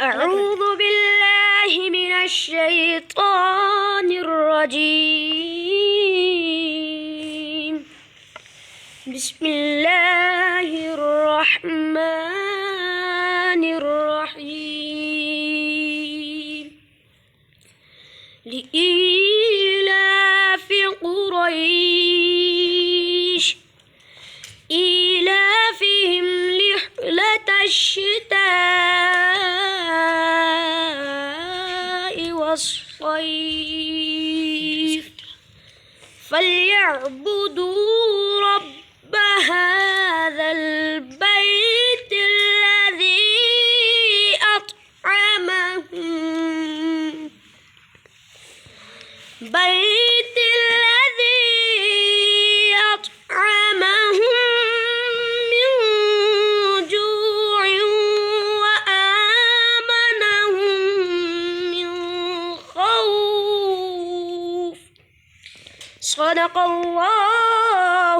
أعوذ بالله من الشيطان الرجيم. بسم الله الرحمن الرحيم. لإيلاف قريش إيلافهم رحلة الشتاء والصيف فليعبدوا رب هذا البيت الذي أطعمهم من جوع وآمنهم من خوف. صدق الله